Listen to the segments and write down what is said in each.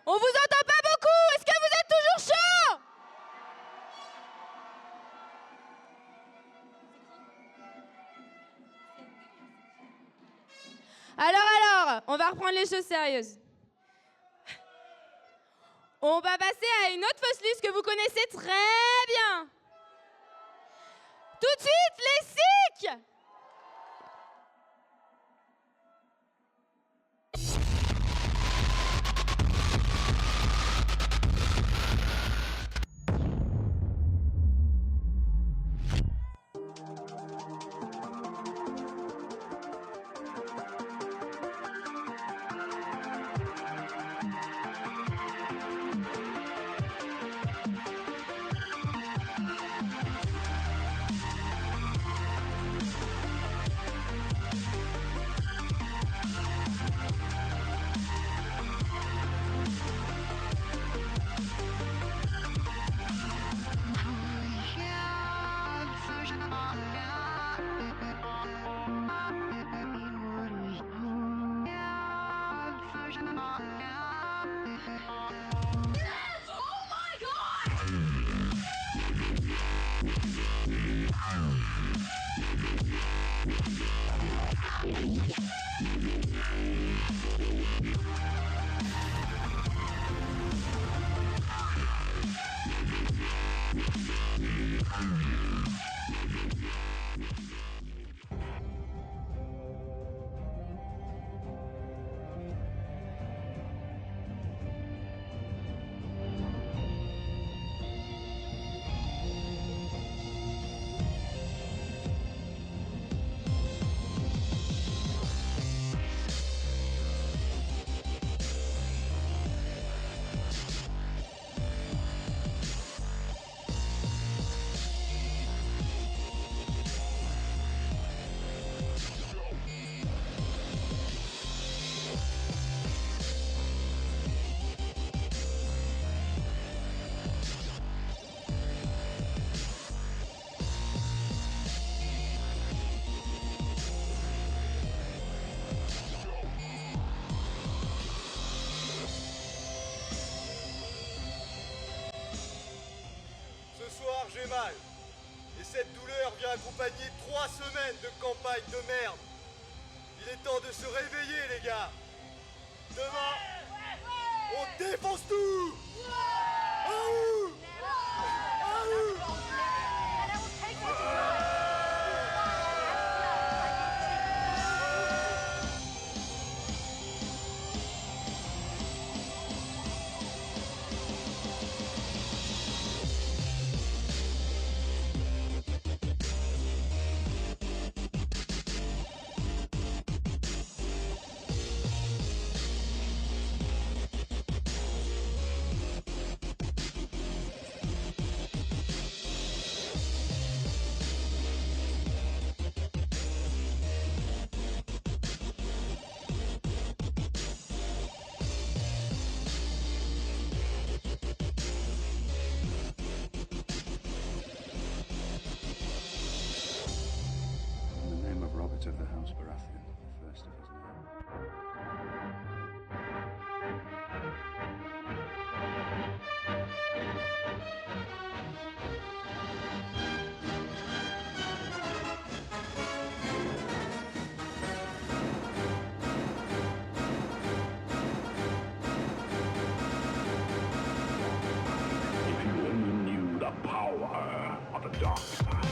On vous entend pas beaucoup. Est-ce que vous êtes toujours chaud? Alors, on va reprendre les choses sérieuses. On va passer à une autre fausse liste que vous connaissez très bien. Tout de suite, les SIC! Ce soir, j'ai mal. Et cette douleur vient accompagner 3 semaines de campagne de merde. Il est temps de se réveiller, les gars. Demain, on défonce tout. Ahou! Ahou! Of the House Baratheon, the first of his name. If you only knew the power of the dark side.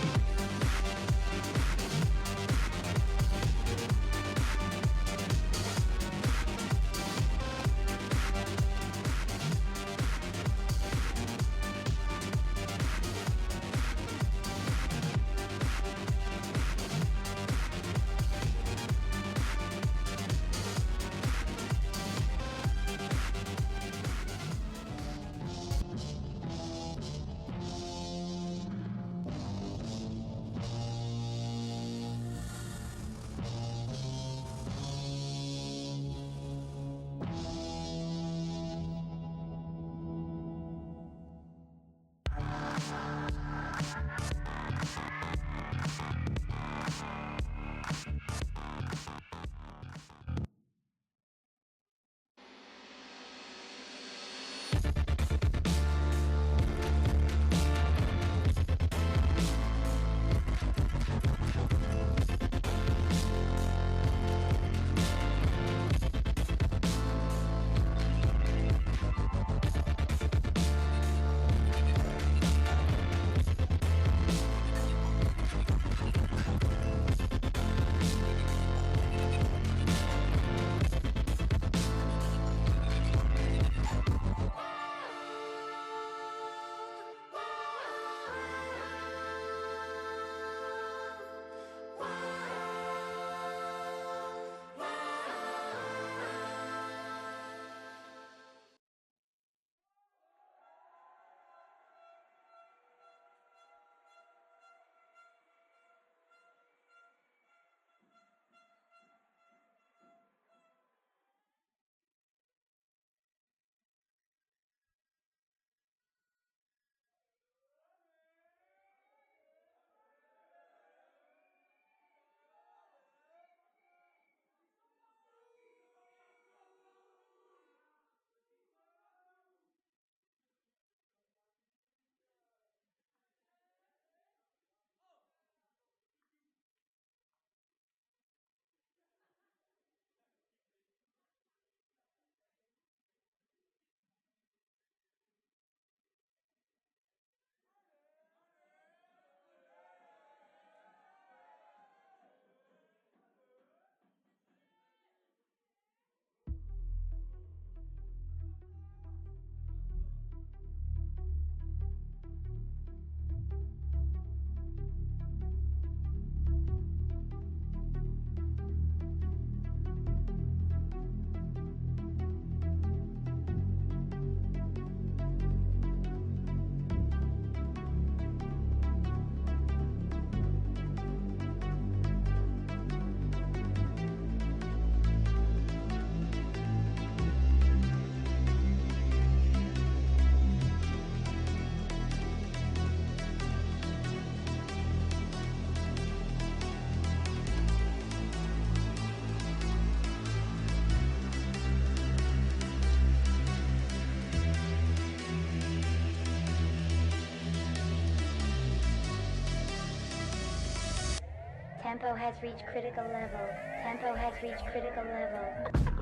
Tempo has reached critical level. Tempo has reached critical level.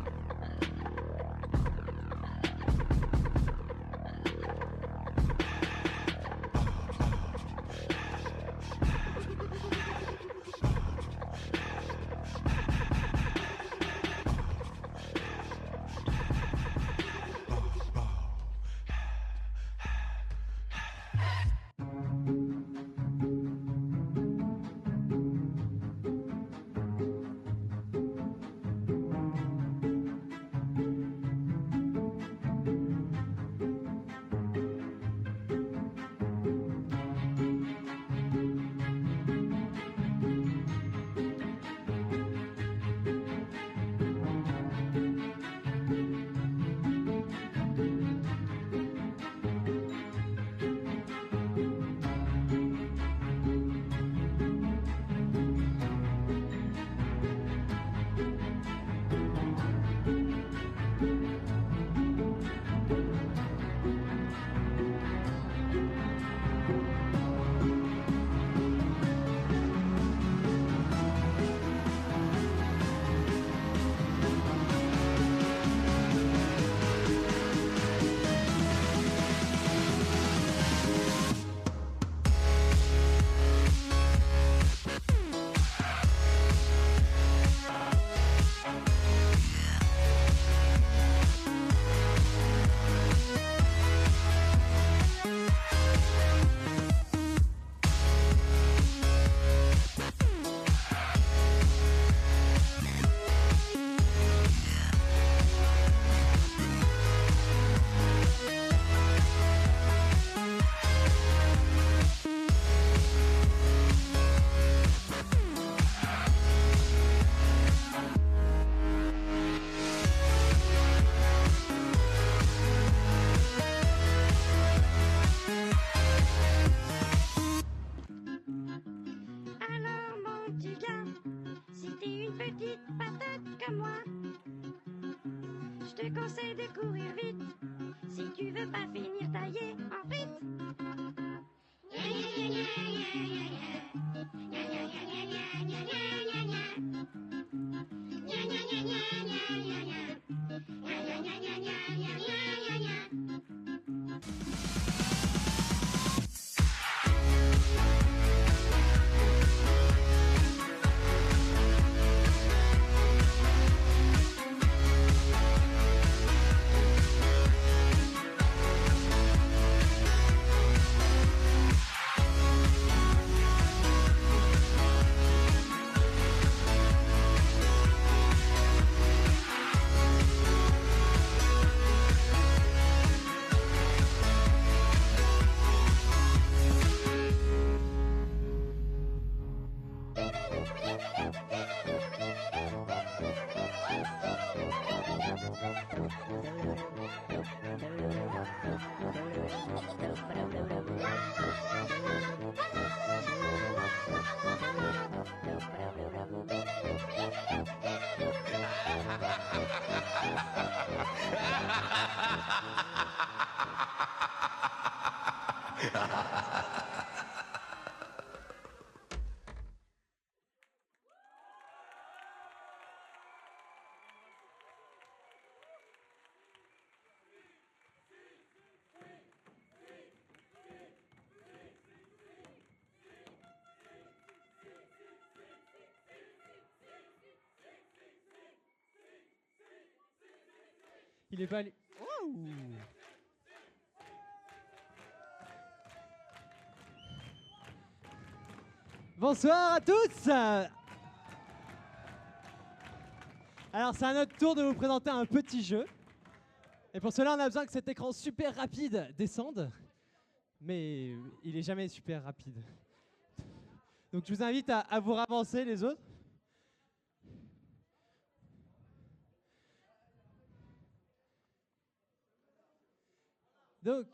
Je te conseille de courir vite si tu veux pas finir taillé en frites. Il est pas allé. Bonsoir à tous. Alors c'est à notre tour de vous présenter un petit jeu. Et pour cela on a besoin que cet écran super rapide descende. Mais il est jamais super rapide. Donc je vous invite à vous ravancer les autres. Donc,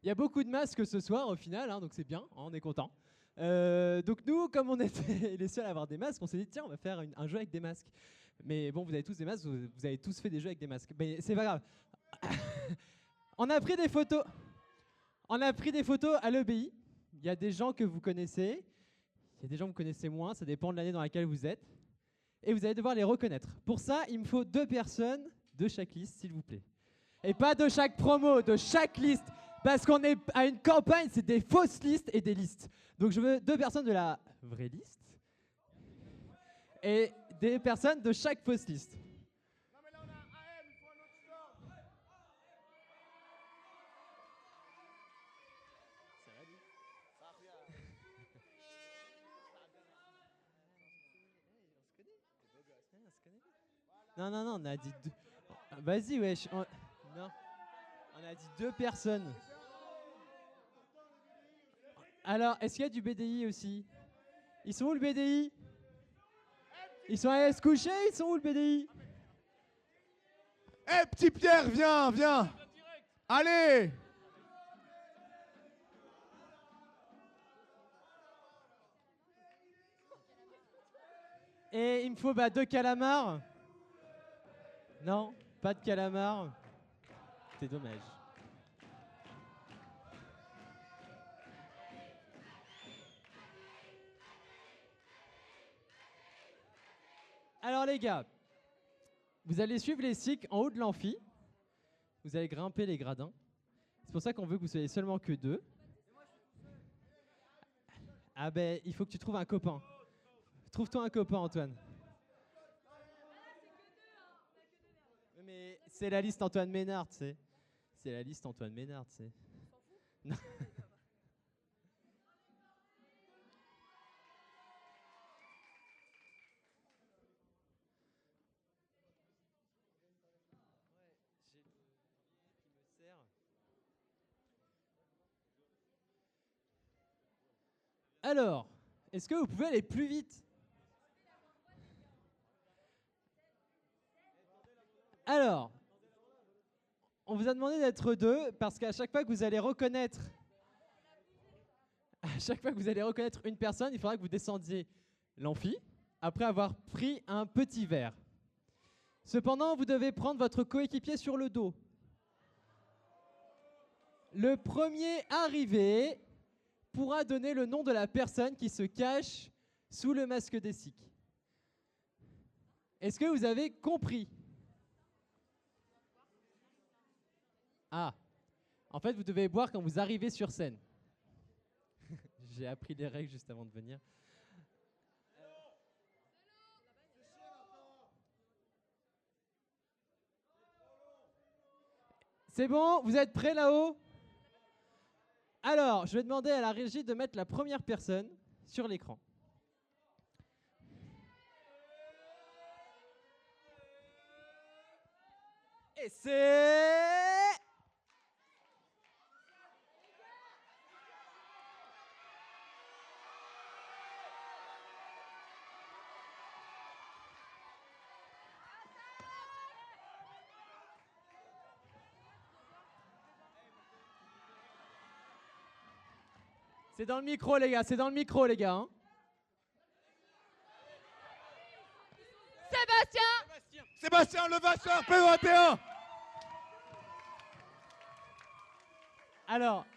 il y a beaucoup de masques ce soir au final, hein, donc c'est bien, hein, on est content. Donc nous, comme on était les seuls à avoir des masques, on s'est dit tiens, on va faire un jeu avec des masques. Mais bon, vous avez tous des masques, vous avez tous fait des jeux avec des masques. Mais c'est pas grave. On a pris des photos. On a pris des photos à l'EBI. Il y a des gens que vous connaissez. Il y a des gens que vous connaissez moins, ça dépend de l'année dans laquelle vous êtes. Et vous allez devoir les reconnaître. Pour ça, il me faut 2 personnes de chaque liste, s'il vous plaît. Et pas de chaque promo, de chaque liste. Parce qu'on est à une campagne, c'est des fausses listes et des listes. Donc je veux 2 personnes de la vraie liste et des personnes de chaque fausse liste. Non, on a dit 2. Vas-y, wesh. Non. On a dit 2 personnes. Alors, est-ce qu'il y a du BDI aussi? Ils sont où le BDI? Ils sont allés se coucher? Ils sont où le BDI? Eh, petit Pierre, viens. Allez. Et il me faut 2 calamars. Non, pas de calamars. C'est dommage. Alors les gars, vous allez suivre les cycles en haut de l'amphi. Vous allez grimper les gradins. C'est pour ça qu'on veut que vous soyez seulement que 2. Ah ben, il faut que tu trouves un copain. Trouve-toi un copain, Antoine. Mais c'est la liste Antoine Ménard, tu sais. C'est la liste Antoine Ménard, tu sais. Non. Alors, est-ce que vous pouvez aller plus vite? Alors, on vous a demandé d'être 2 parce qu'à chaque fois que vous allez reconnaître, une personne, il faudra que vous descendiez l'amphi après avoir pris un petit verre. Cependant, vous devez prendre votre coéquipier sur le dos. Le premier arrivé pourra donner le nom de la personne qui se cache sous le masque des SIC. Est-ce que vous avez compris? Ah, en fait, vous devez boire quand vous arrivez sur scène. J'ai appris les règles juste avant de venir. C'est bon? Vous êtes prêts là-haut? Alors, je vais demander à la régie de mettre la première personne sur l'écran. Et c'est... C'est dans le micro, les gars, hein. Sébastien Levasseur, P21. Alors,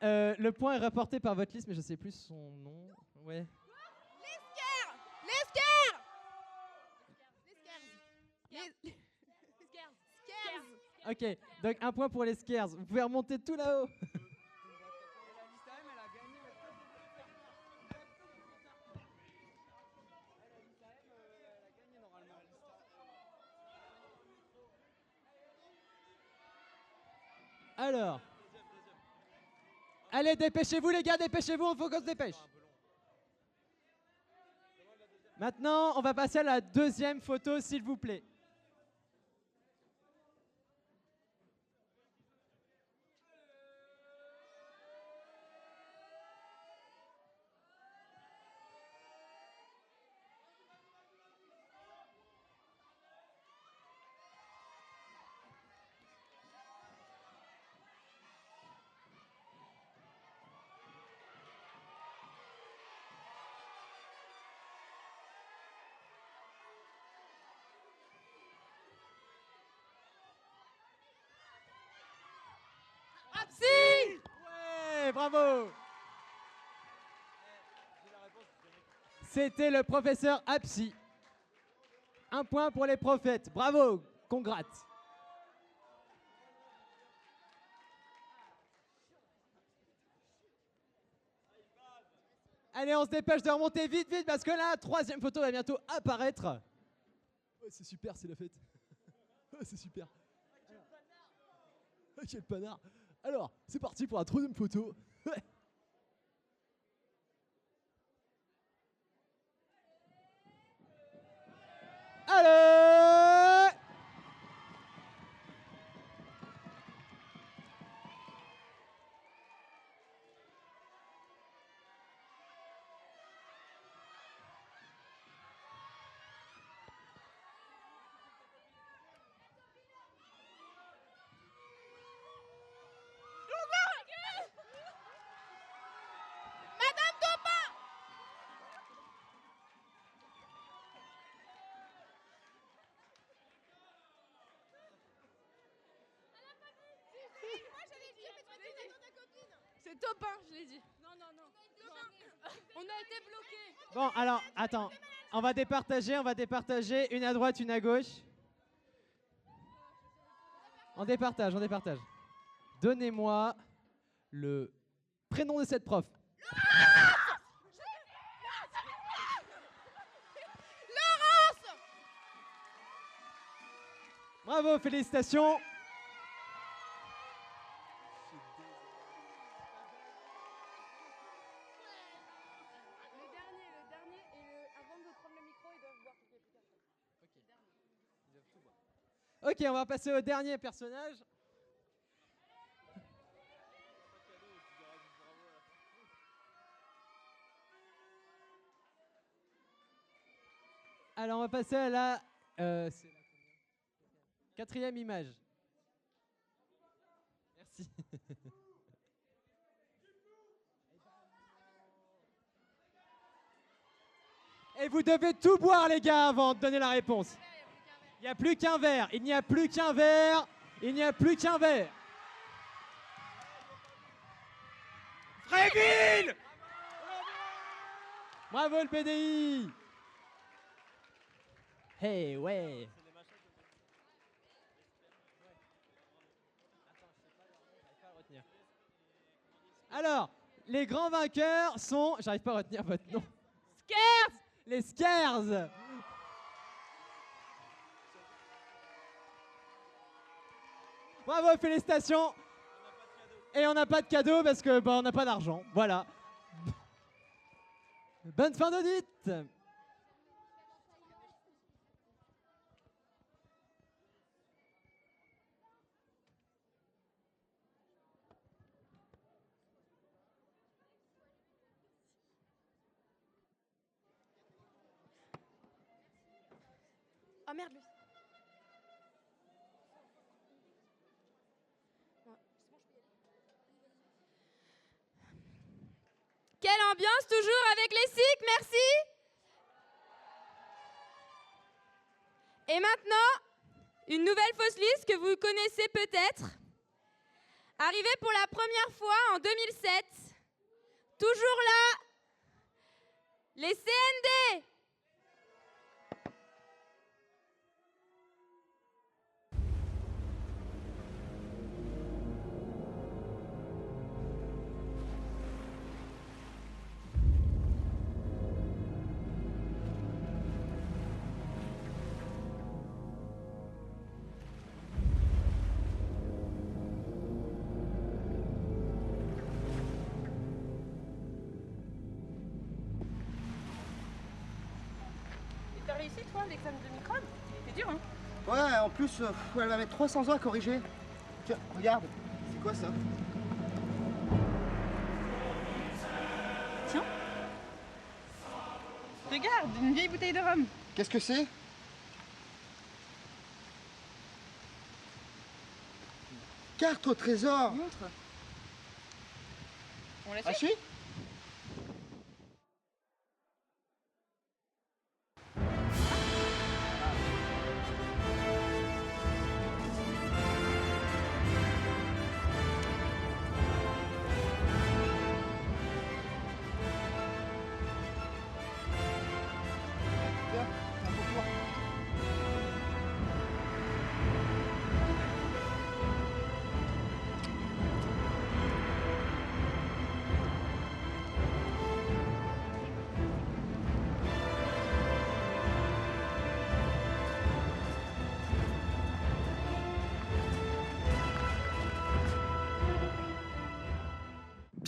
le point est rapporté par votre liste, mais je sais plus son nom. Ouais. Ok, donc un point pour les Scares. Vous pouvez remonter tout là-haut. Alors. Allez, dépêchez-vous les gars, dépêchez-vous, il faut qu'on se dépêche. Maintenant, on va passer à la deuxième photo, s'il vous plaît. Si! Ouais, bravo. C'était le professeur Apsi. Un point pour les prophètes. Bravo, congrats. Allez, on se dépêche de remonter vite, vite, parce que la troisième photo va bientôt apparaître. Ouais, c'est super, c'est la fête. Ouais, c'est super. Ah, quel panard. Alors, c'est parti pour la troisième photo. Ouais. Allez! C'est top 1, je l'ai dit. Non, non, non. On a été bloqués. Bon, alors, attends. On va départager. Une à droite, une à gauche. On départage. Donnez-moi le prénom de cette prof. Laurence! Bravo, félicitations. Le dernier, et avant de prendre le micro, ils doivent boire. Ok, on va passer au dernier personnage. Alors, on va passer à la c'est la quatrième image. Merci. Et vous devez tout boire, les gars, avant de donner la réponse. Il n'y a plus qu'un verre. Il n'y a plus qu'un verre. Il n'y a plus qu'un verre. Fréville! Bravo le PDI! Hey, ouais! Alors, les grands vainqueurs sont... J'arrive pas à retenir votre nom. Scares! Les Scares! Bravo, félicitations! Et on n'a pas de cadeau parce que on n'a pas d'argent. Voilà. Bonne fin d'audit! Oh merde, lui. Quelle ambiance toujours avec les SIC, merci. Et maintenant, une nouvelle fausse liste que vous connaissez peut-être. Arrivée pour la première fois en 2007. Toujours là, les CND. T'as réussi toi l'examen de microbe? C'est dur hein? Ouais, en plus, elle va mettre 300 ans à corriger. Tiens, regarde, c'est quoi ça? Tiens. Regarde, une vieille bouteille de rhum. Qu'est-ce que c'est? Carte au trésor. Montre. On la Ah suit? si?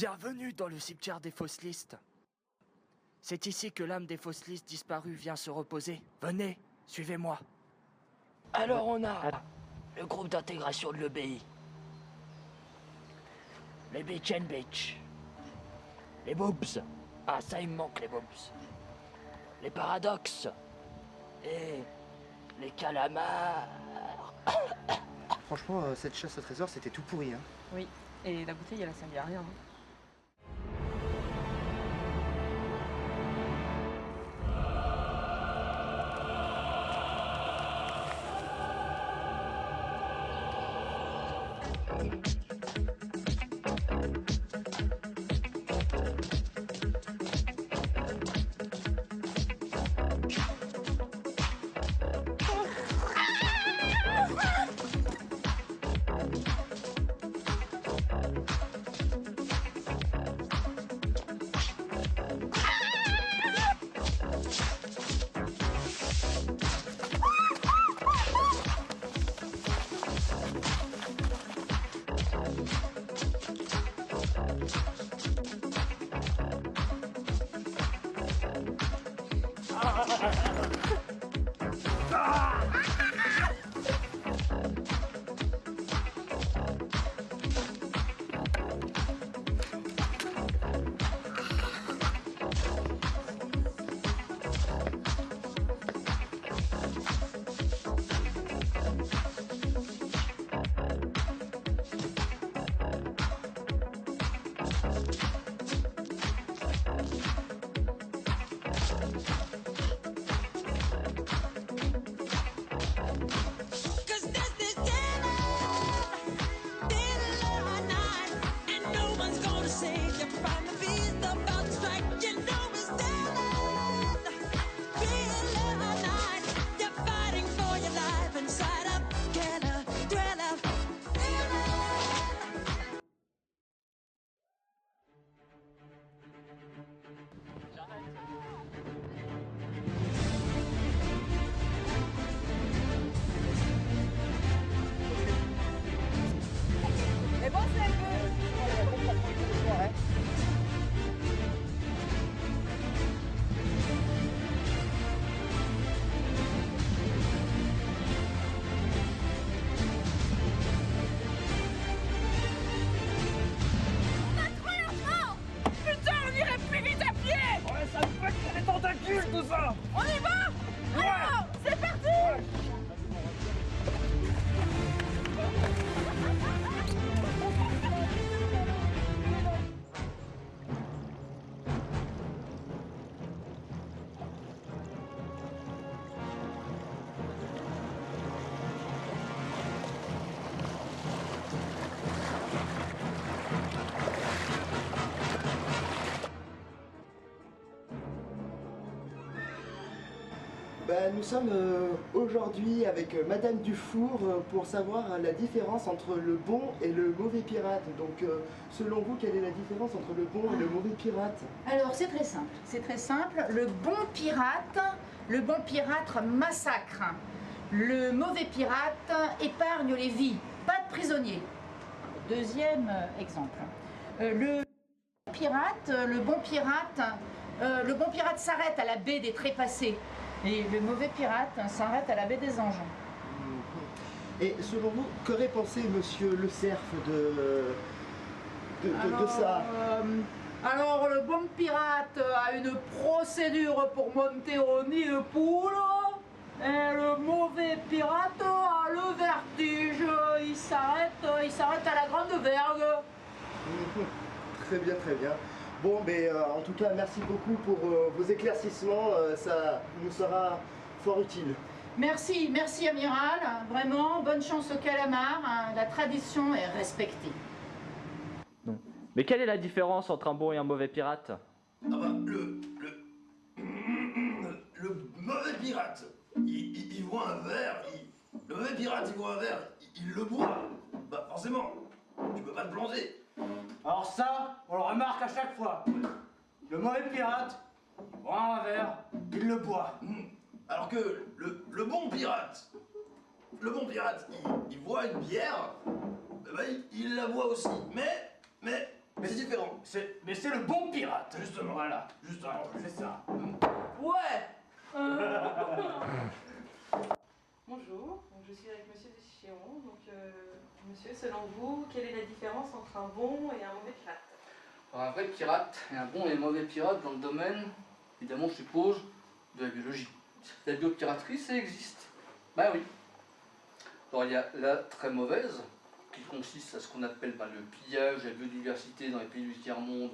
Bienvenue dans le cimetière des Fossilistes. C'est ici que l'âme des Fossilistes disparus vient se reposer. Venez, suivez-moi. Alors on a le groupe d'intégration de l'EBI. Les Beach and Beach. Les Boobs. Ah, ça, il me manque, les Boobs. Les Paradoxes. Et les Calamars. Franchement, cette chasse au trésor, c'était tout pourri. Hein. Oui, et la bouteille, elle a servi à rien. Hein. Nous sommes aujourd'hui avec Madame Dufour pour savoir la différence entre le bon et le mauvais pirate. Donc, selon vous, quelle est la différence entre le bon et le mauvais pirate? Alors, c'est très simple. C'est très simple. Le bon pirate massacre. Le mauvais pirate épargne les vies. Pas de prisonniers. Deuxième exemple. Le bon pirate s'arrête à la baie des Trépassés. Et le mauvais pirate s'arrête à la baie des Anges. Et selon vous, qu'aurait pensé Monsieur Le Cerf de ça? Alors, le bon pirate a une procédure pour monter au nid de poule. Et le mauvais pirate a le vertige. Il s'arrête à la grande vergue. Très bien, très bien. Bon, mais en tout cas, merci beaucoup pour vos éclaircissements, ça nous sera fort utile. Merci amiral, vraiment, bonne chance au calamar, hein, la tradition est respectée. Non. Mais quelle est la différence entre un bon et un mauvais pirate? Ah bah, le mauvais pirate, il voit un verre, le mauvais pirate, il voit un verre, il le boit. Bah forcément, tu peux pas te planter. Alors ça, on le remarque à chaque fois. Le mauvais pirate, il boit un verre, il le boit. Alors que le bon pirate, il voit une bière, eh ben, il la boit aussi. Mais Mais c'est différent. Mais c'est le bon pirate. Justement. Voilà. Justement. C'est ça. Ouais. Bonjour, donc je suis avec Monsieur Deschéon. Donc, monsieur, selon vous, quelle est la différence entre un bon et un mauvais pirate? Alors, un vrai pirate et un bon et un mauvais pirate dans le domaine, évidemment, je suppose, de la biologie. La biopiraterie, ça existe. Ben oui. Alors, il y a la très mauvaise, qui consiste à ce qu'on appelle le pillage de la biodiversité dans les pays du tiers-monde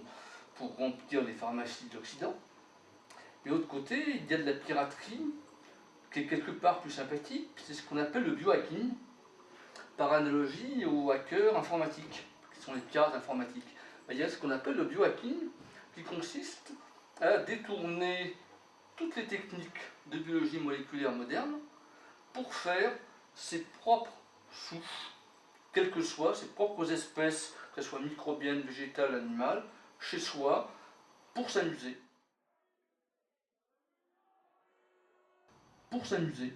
pour remplir les pharmacies de l'Occident. Et de l'autre côté, il y a de la piraterie qui est quelque part plus sympathique, c'est ce qu'on appelle le biohacking, par analogie aux hackers informatiques, qui sont les pirates informatiques. Il y a ce qu'on appelle le biohacking, qui consiste à détourner toutes les techniques de biologie moléculaire moderne pour faire ses propres souches, quelles que soient ses propres espèces, qu'elles soient microbiennes, végétales, animales, chez soi, pour s'amuser. Pour s'amuser.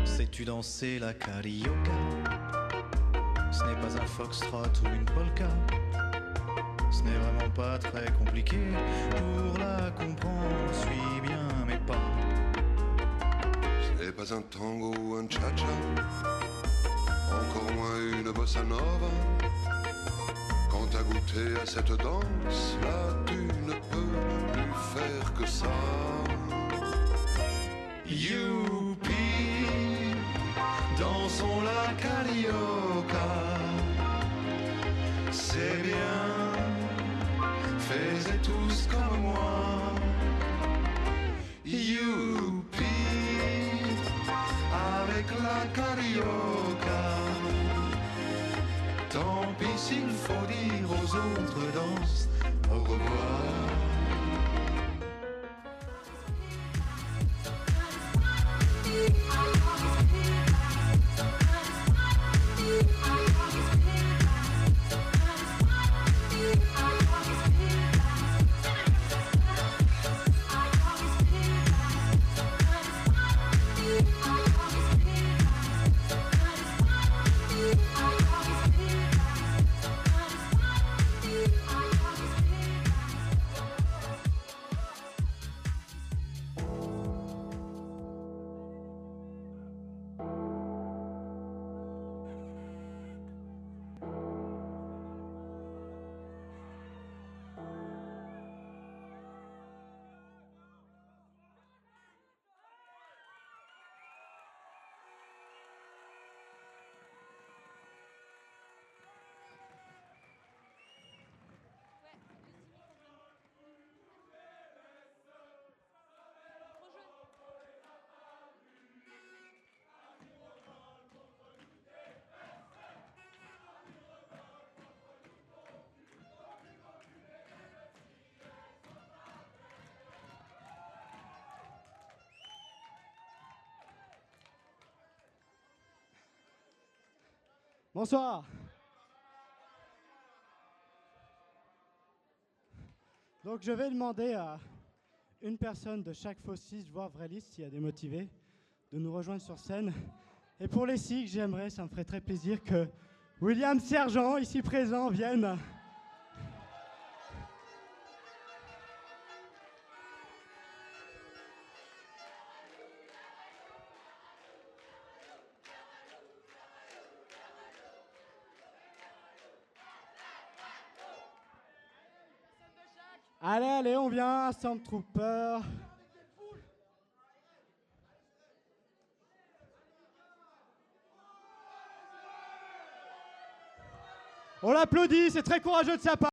Sais-tu danser la carioca? Ce n'est pas un foxtrot ou une polka. Ce n'est vraiment pas très compliqué. Pour la comprendre, suis bien mes pas. Ce n'est pas un tango ou un cha-cha, encore moins une bossa nova. Quand t'as goûté à cette danse, là tu ne peux plus faire que ça. Youpi! dansons la carioca. C'est bien, faites tous comme moi. Youpi, avec la carioca. Tant pis s'il faut dire aux autres danses au revoir. Bonsoir. Donc je vais demander à une personne de chaque fauciste, voire vraie liste, s'il y a des motivés, de nous rejoindre sur scène. Et pour les SIG, j'aimerais, ça me ferait très plaisir que William Sergent, ici présent, vienne. Allez, allez, on vient, Stormtrooper. On l'applaudit, c'est très courageux de sa part.